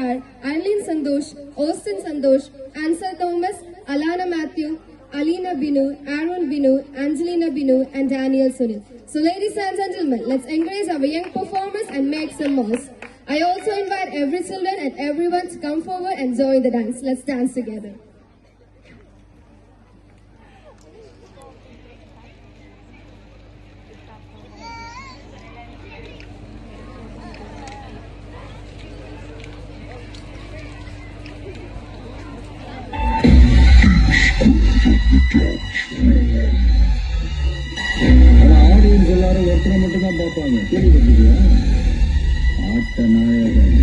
are Arlene Sandosh, Austin Sandosh, Ansel Thomas, Alana Matthew, Alina Binu, Aaron Binu, Angelina Binu, and Daniel Sunil. So ladies and gentlemen, let's encourage our young performers and make some noise. I also invite every children and everyone to come forward and join the dance. Let's dance together. Audience எல்லாரும் ஒருத்தரை மட்டும் தான் பார்ப்பாங்க. கேள்விப்பட்டிருக்கியா? ஆட்ட நாயகன்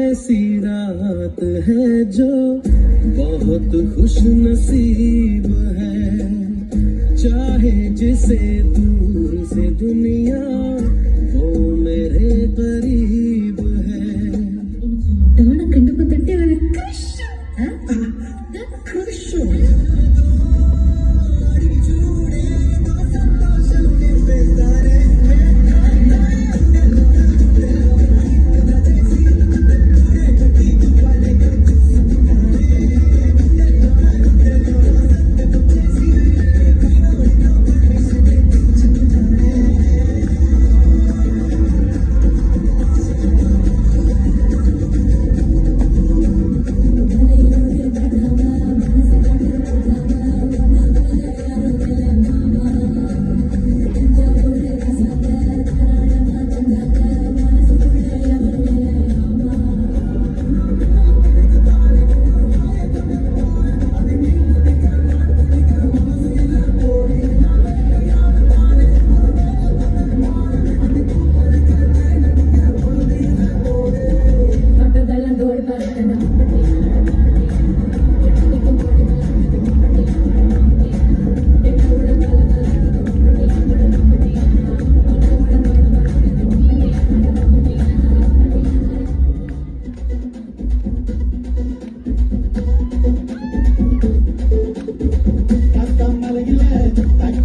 ऐसी रात है जो बहुत खुश नसीब है, चाहे जिसे दूर से दुनिया वो मेरे करीब है.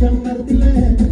Come,